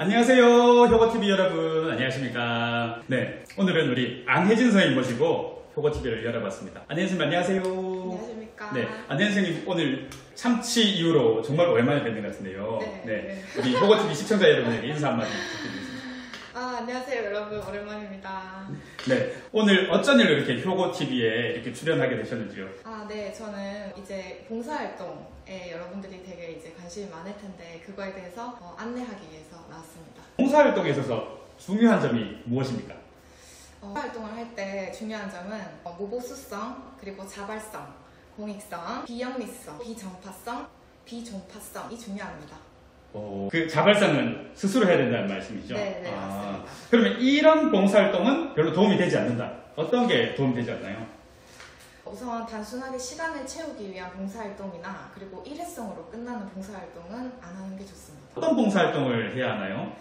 안녕하세요, 효고TV 여러분. 안녕하십니까. 네, 오늘은 우리 안혜진 선생님 모시고 효고TV를 열어봤습니다. 안혜진 선생님 안녕하세요. 안녕하십니까. 네, 안혜진 선생님 오늘 참치 이후로 정말 오랜만에 뵙는 것 같은데요. 네. 우리 효고TV 시청자 여러분에게 인사 한마디 부탁드리겠습니다. 안녕하세요 여러분, 오랜만입니다. 네, 오늘 어쩐 일로 이렇게 효고TV에 이렇게 출연하게 되셨는지요? 네, 저는 이제 봉사활동에 여러분들이 되게 이제 관심이 많을 텐데 그거에 대해서 안내하기 위해서 나왔습니다. 봉사활동에 있어서 중요한 점이 무엇입니까? 봉사활동을 할 때 중요한 점은 모보수성, 그리고 자발성, 공익성, 비영리성, 비정파성, 비종파성이 중요합니다. 그 자발성은 스스로 해야 된다는 말씀이죠? 네, 맞습니다. 그러면 이런 봉사활동은 별로 도움이 되지 않는다. 어떤 게 도움이 되지 않나요? 우선 단순하게 시간을 채우기 위한 봉사활동이나 그리고 일회성으로 끝나는 봉사활동은 안 하는 게 좋습니다. 어떤 봉사활동을 해야 하나요?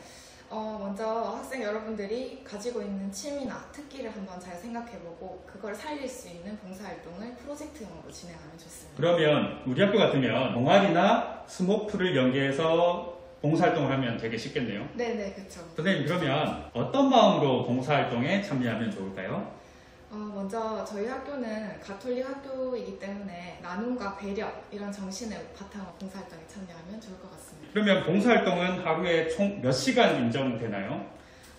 먼저 학생 여러분들이 가지고 있는 취미나 특기를 한번 잘 생각해보고 그걸 살릴 수 있는 봉사활동을 프로젝트형으로 진행하면 좋습니다. 그러면 우리 학교 같으면 동아리나 스모프를 연계해서 봉사활동을 하면 되게 쉽겠네요. 네네, 그렇죠. 선생님, 그러면 어떤 마음으로 봉사활동에 참여하면 좋을까요? 먼저 저희 학교는 가톨릭 학교이기 때문에 나눔과 배려 이런 정신을 바탕으로 봉사활동에 참여하면 좋을 것 같습니다. 그러면 봉사활동은 하루에 총 몇 시간 인정되나요?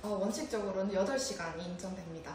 원칙적으로는 8시간이 인정됩니다.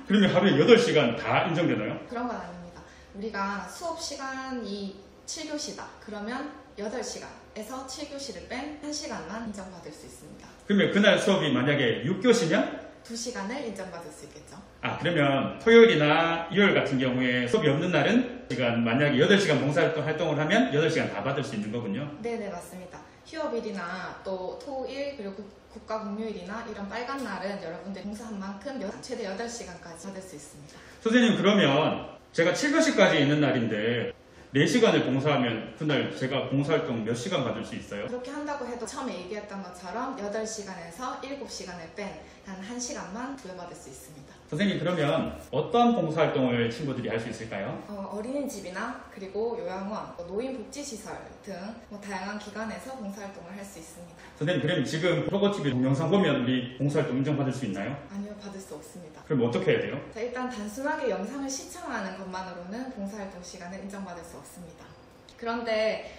그러면 하루에 8시간 다 인정되나요? 그런 건 아닙니다. 우리가 수업 시간이 7교시다. 그러면 8시간에서 7교시를 뺀 1시간만 인정받을 수 있습니다. 그러면 그날 수업이 만약에 6교시면? 2시간을 인정받을 수 있겠죠. 그러면 토요일이나 일요일 같은 경우에 수업이 없는 날은 만약에 8시간 봉사활동을 하면 8시간 다 받을 수 있는 거군요. 네네, 맞습니다. 휴업일이나 또 토일 그리고 국가공휴일이나 이런 빨간 날은 여러분들이 봉사한 만큼 최대 8시간까지 받을 수 있습니다. 선생님, 그러면 제가 7교시까지 있는 날인데 4시간을 봉사하면 그날 제가 봉사활동 몇 시간 받을 수 있어요? 그렇게 한다고 해도 처음에 얘기했던 것처럼 8시간에서 7시간을 뺀 단 1시간만 부여받을 수 있습니다. 선생님, 그러면 어떤 봉사활동을 친구들이 할 수 있을까요? 어린이집이나 그리고 요양원, 노인복지시설 등 다양한 기관에서 봉사활동을 할 수 있습니다. 선생님, 그럼 지금 효고TV 동영상 보면 우리 봉사활동 인정받을 수 있나요? 아니요, 받을 수 없습니다. 그럼 어떻게 해야 돼요? 자, 일단 단순하게 영상을 시청하는 것만으로는 봉사활동 시간을 인정받을 수 없습니다. 그런데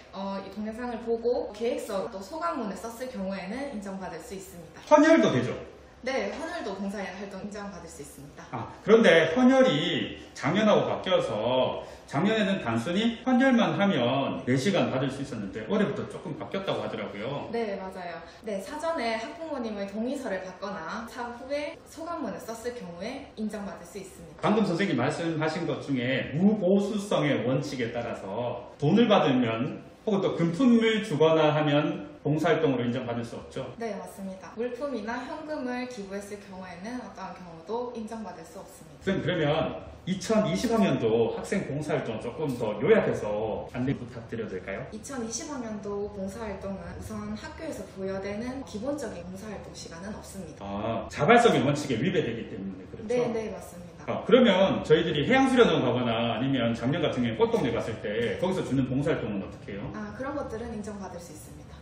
이 동영상을 보고 계획서 또 소감문을 썼을 경우에는 인정받을 수 있습니다. 헌혈도 되죠? 네, 헌혈도 봉사활동 인정받을 수 있습니다. 그런데 헌혈이 작년하고 바뀌어서 작년에는 단순히 헌혈만 하면 4시간 받을 수 있었는데 올해부터 조금 바뀌었다고 하더라고요. 네, 맞아요. 네, 사전에 학부모님의 동의서를 받거나 차후에 소감문을 썼을 경우에 인정받을 수 있습니다. 방금 선생님이 말씀하신 것 중에 무보수성의 원칙에 따라서 돈을 받으면 혹은 또 금품을 주거나 하면 봉사활동으로 인정받을 수 없죠? 네, 맞습니다. 물품이나 현금을 기부했을 경우에는 어떠한 경우도 인정받을 수 없습니다. 그러면 2020학년도 학생 봉사활동 조금 더 요약해서 안내 부탁드려도 될까요? 2020학년도 봉사활동은 우선 학교에서 부여되는 기본적인 봉사활동 시간은 없습니다. 자발성의 원칙에 위배되기 때문에 그렇죠? 네, 맞습니다. 그러면 저희들이 해양수련원 가거나 아니면 작년 같은 경우에 꽃동네 갔을 때 거기서 주는 봉사활동은 어떻게 해요? 그런 것들은 인정받을 수 있습니다.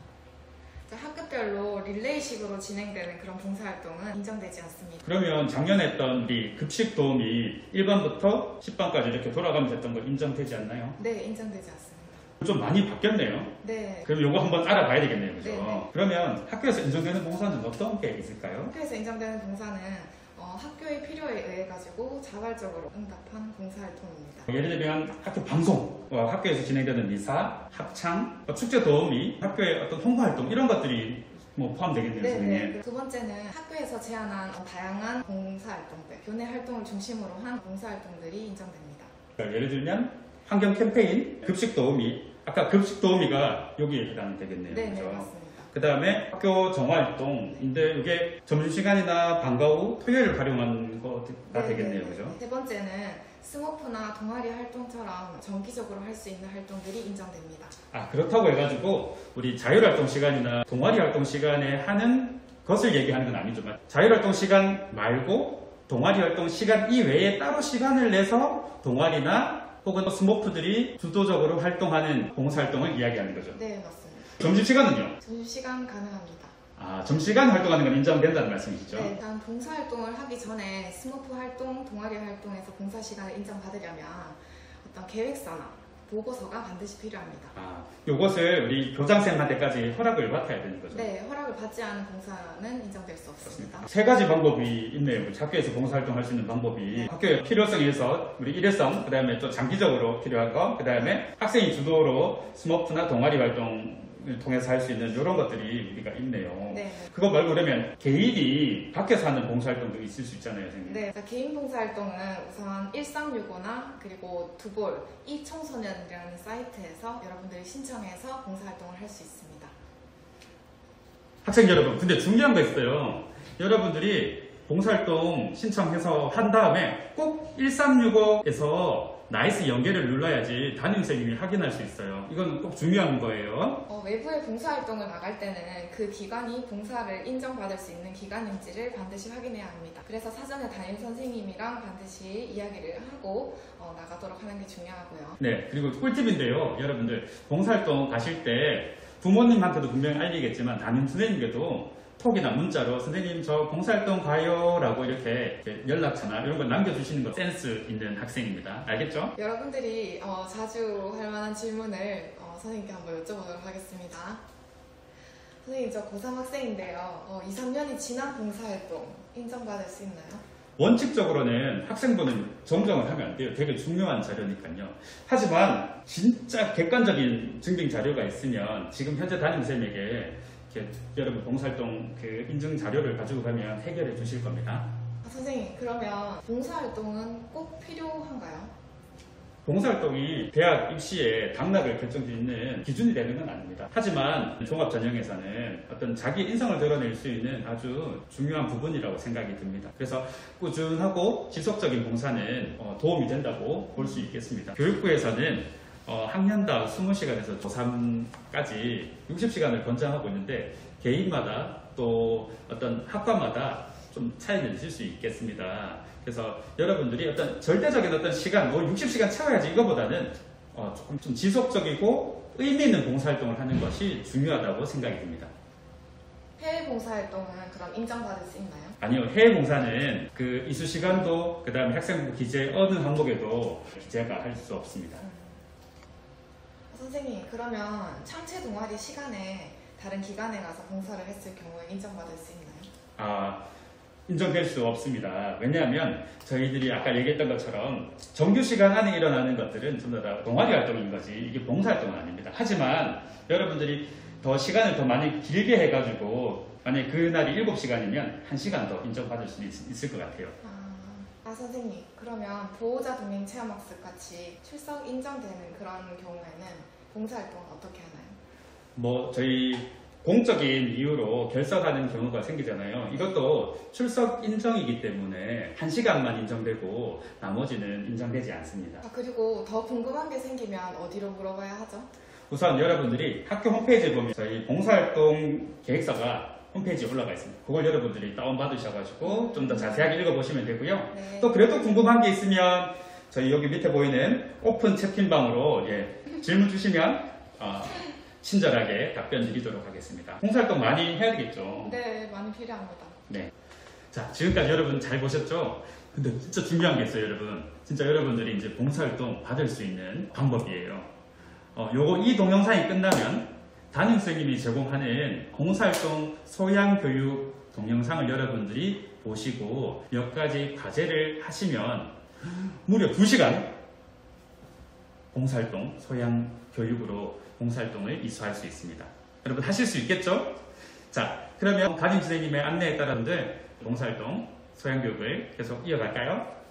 학급별로 릴레이식으로 진행되는 그런 봉사활동은 인정되지 않습니다. 그러면 작년에 했던 우리 급식 도우미 1반부터 10반까지 이렇게 돌아가면서 했던 거 인정되지 않나요? 네, 인정되지 않습니다. 좀 많이 바뀌었네요. 네. 그럼 이거 한번 알아봐야 되겠네요. 그죠? 네. 그러면 학교에서 인정되는 봉사는 어떤 게 있을까요? 학교에서 인정되는 봉사는 학교의 필요에 의해 가지고 자발적으로 응답한 봉사활동입니다. 예를 들면 학교 방송, 학교에서 진행되는 미사, 합창, 축제 도우미, 학교의 어떤 홍보활동 이런 것들이 포함되겠네요. 네. 두 번째는 학교에서 제안한 다양한 봉사활동들, 교내 활동을 중심으로 한 봉사활동들이 인정됩니다. 예를 들면 환경 캠페인, 급식 도우미, 아까 급식 도우미가 여기에 해당되겠네요. 네, 그렇죠? 맞습니다. 그 다음에 학교 정화활동인데 이게 점심시간이나 방과 후 토요일을 활용한 거가 되겠네요. 그죠? 세 번째는 스모프나 동아리 활동처럼 정기적으로 할 수 있는 활동들이 인정됩니다. 그렇다고 해가지고 우리 자율활동 시간이나 동아리 활동 시간에 하는 것을 얘기하는 건 아니죠. 자율활동 시간 말고 동아리 활동 시간 이외에 따로 시간을 내서 동아리나 혹은 스모프들이 주도적으로 활동하는 봉사활동을 이야기하는 거죠. 네, 맞습니다. 점심시간은요? 점심시간 가능합니다. 점심시간 활동하는 건 인정된다는 말씀이시죠? 네, 일단 봉사활동을 하기 전에 스머프 활동, 동아리 활동에서 봉사시간을 인정받으려면 어떤 계획서나 보고서가 반드시 필요합니다. 요것을 우리 교장선생님한테까지 허락을 받아야 되는 거죠? 네, 허락을 받지 않은 봉사는 인정될 수 없습니다. 세 가지 방법이 있네요. 우리 학교에서 봉사활동 할 수 있는 방법이 학교의 필요성에서 우리 일회성, 그 다음에 또 장기적으로 필요한 거, 그 다음에 학생이 주도로 스머프나 동아리 활동을 통해서 할 수 있는 이런 것들이 우리가 있네요. 네. 그거 말고 그러면 개인이 밖에서 하는 봉사활동도 있을 수 있잖아요, 선생님. 네, 개인 봉사활동은 우선 1365나 그리고 두볼, 이 청소년이라는 사이트에서 여러분들이 신청해서 봉사활동을 할 수 있습니다. 학생 여러분, 근데 중요한 거 있어요. 여러분들이 봉사활동 신청해서 한 다음에 꼭 1365에서 나이스 연계를 눌러야지 담임선생님이 확인할 수 있어요. 이건 꼭 중요한 거예요. 외부의 봉사활동을 나갈 때는 그 기관이 봉사를 인정받을 수 있는 기관인지를 반드시 확인해야 합니다. 그래서 사전에 담임선생님이랑 반드시 이야기를 하고 나가도록 하는 게 중요하고요. 네, 그리고 꿀팁인데요. 여러분들 봉사활동 가실 때 부모님한테도 분명히 알리겠지만 담임선생님께도 톡이나 문자로 선생님 저 봉사활동 가요 라고 이렇게 연락처나 이런 걸 남겨주시는 거 센스 있는 학생입니다. 알겠죠? 여러분들이 자주 할 만한 질문을 선생님께 한번 여쭤보도록 하겠습니다. 선생님 저 고3 학생인데요. 2, 3년이 지난 봉사활동 인정받을 수 있나요? 원칙적으로는 학생부는 정정을 하면 안 돼요. 되게 중요한 자료니까요. 하지만 진짜 객관적인 증빙 자료가 있으면 지금 현재 담임선생님에게 여러분 봉사활동 그 인증 자료를 가지고 가면 해결해 주실 겁니다. 선생님 그러면 봉사활동은 꼭 필요한가요? 봉사활동이 대학 입시에 당락을 결정짓는 기준이 되는 건 아닙니다. 하지만 종합전형에서는 어떤 자기 인성을 드러낼 수 있는 아주 중요한 부분이라고 생각이 듭니다. 그래서 꾸준하고 지속적인 봉사는 도움이 된다고 볼 수 있겠습니다. 교육부에서는 학년당 20시간에서 고3까지 60시간을 권장하고 있는데 개인마다 또 어떤 학과마다 좀 차이는 있을 수 있겠습니다. 그래서 여러분들이 어떤 절대적인 어떤 시간, 60시간 채워야지 이거보다는 조금 좀 지속적이고 의미 있는 봉사활동을 하는 것이 중요하다고 생각이 듭니다. 해외 봉사활동은 그럼 인정받을 수 있나요? 아니요, 해외 봉사는 그 이수 시간도 그 다음에 학생부 기재 어느 항목에도 기재가 할 수 없습니다. 선생님 그러면 창체 동아리 시간에 다른 기관에 가서 봉사를 했을 경우에 인정받을 수 있나요? 인정될 수 없습니다. 왜냐하면 저희들이 아까 얘기했던 것처럼 정규 시간 안에 일어나는 것들은 전부 다 동아리 활동인 거지 이게 봉사활동은 아닙니다. 하지만 여러분들이 더 시간을 더 많이 길게 해가지고 만약에 그날이 7시간이면 1시간 더 인정받을 수 있을 것 같아요. 선생님 그러면 보호자 동행 체험학습 같이 출석 인정되는 그런 경우에는 봉사활동은 어떻게 하나요? 저희 공적인 이유로 결석하는 경우가 생기잖아요. 이것도 출석 인정이기 때문에 1시간만 인정되고 나머지는 인정되지 않습니다. 그리고 더 궁금한 게 생기면 어디로 물어봐야 하죠? 우선 여러분들이 학교 홈페이지에 보면 저희 봉사활동 계획서가 홈페이지에 올라가 있습니다. 그걸 여러분들이 다운받으셔가지고 좀 더 자세하게 읽어보시면 되고요. 네. 또 그래도 궁금한 게 있으면 저희 여기 밑에 보이는 오픈 채팅방으로 질문 주시면 친절하게 답변 드리도록 하겠습니다. 봉사활동 많이 해야 되겠죠? 네, 많이 필요합니다. 네. 자, 지금까지 여러분 잘 보셨죠? 근데 진짜 중요한 게 있어요, 여러분. 진짜 여러분들이 이제 봉사활동 받을 수 있는 방법이에요. 이 동영상이 끝나면 담임선생님이 제공하는 봉사활동 소양교육 동영상을 여러분들이 보시고 몇 가지 과제를 하시면 무려 2시간 봉사활동 소양교육으로 봉사활동을 이수할 수 있습니다. 여러분 하실 수 있겠죠? 자, 그러면 담임선생님의 안내에 따라 봉사활동 소양교육을 계속 이어갈까요?